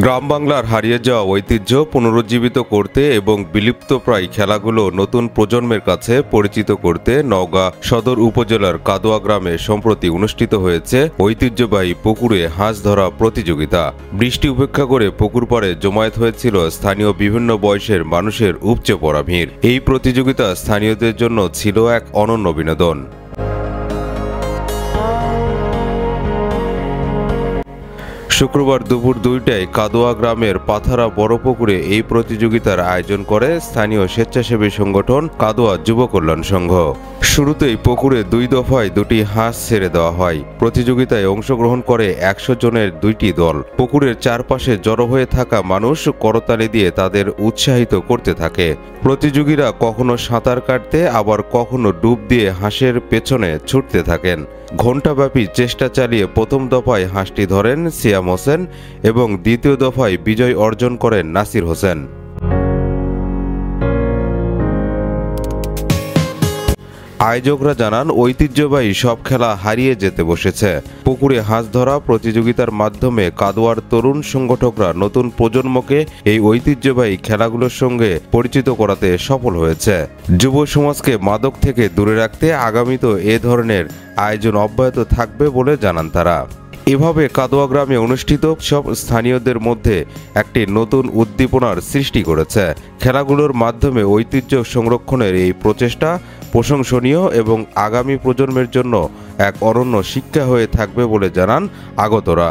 গ্রাম বাংলার হারিয়ে যাওয়া ঐতিহ্য পুনরুজ্জীবিত করতে এবং বিলুপ্তপ্রায় খেলাগুলো নতুন প্রজন্মের কাছে পরিচিত করতে নওগাঁ সদর উপজেলার কাদোয়া গ্রামে সম্প্রতি অনুষ্ঠিত হয়েছে ঐতিহ্যবাহী পুকুরে হাঁস ধরা প্রতিযোগিতা। বৃষ্টি উপেক্ষা করে পুকুর পাড়ে জমায়েত হয়েছিল স্থানীয় বিভিন্ন বয়সের মানুষের উপচে পড়া ভিড়। এই প্রতিযোগিতা স্থানীয়দের জন্য ছিল এক অনন্য বিনোদন। শুক্রবার দুপুর 2টায় কাদোয়া গ্রামের পাথারা বড় পুকুরে এই প্রতিযোগিতার আয়োজন করে স্থানীয় স্বেচ্ছাসেবী সংগঠন কাদোয়া যুব কল্যাণ সংঘ। শুরুতেই পুকুরে 2 দফায় 2টি হাঁস ছেড়ে দেওয়া হয়। প্রতিযোগিতায় অংশগ্রহণ করে 100 জনের 2টি দল। পুকুরের চারপাশে জড়ো হয়ে থাকা মানুষ করতালি দিয়ে তাদের উৎসাহিত করতে থাকে। প্রতিযোগীরা কখনো সাঁতার কাটতে আবার কখনো ডুব দিয়ে হাঁসের পেছনে ছুটতে থাকেন। ঘণ্টাব্যাপী চেষ্টা চালিয়ে প্রথম দফায় হাঁসটি ধরেন সিয়াম হোসেন এবং দ্বিতীয় দফায় বিজয় অর্জন করেন নাসির হোসেন। আয়োজকরা জানান, ঐতিহ্যবাহী সব খেলা হারিয়ে যেতে বসেছে। পুকুরে হাঁস ধরা প্রতিযোগিতার মাধ্যমে কাদোয়ার তরুণ সংগঠকরা নতুন প্রজন্মকে এই ঐতিহ্যবাহী খেলাগুলোর সঙ্গে পরিচিত করাতে সফল হয়েছে। যুব সমাজকে মাদক থেকে দূরে রাখতে আগামীতেও এ ধরনের আয়োজন অব্যাহত থাকবে বলে জানান তারা। এভাবে কাদোয়া গ্রামে অনুষ্ঠিত সব স্থানীয়দের মধ্যে একটি নতুন উদ্দীপনার সৃষ্টি করেছে। খেলাগুলোর মাধ্যমে ঐতিহ্য সংরক্ষণের এই প্রচেষ্টা প্রশংসনীয় এবং আগামী প্রজন্মের জন্য এক অনন্য শিক্ষা হয়ে থাকবে বলে জানান আগতরা।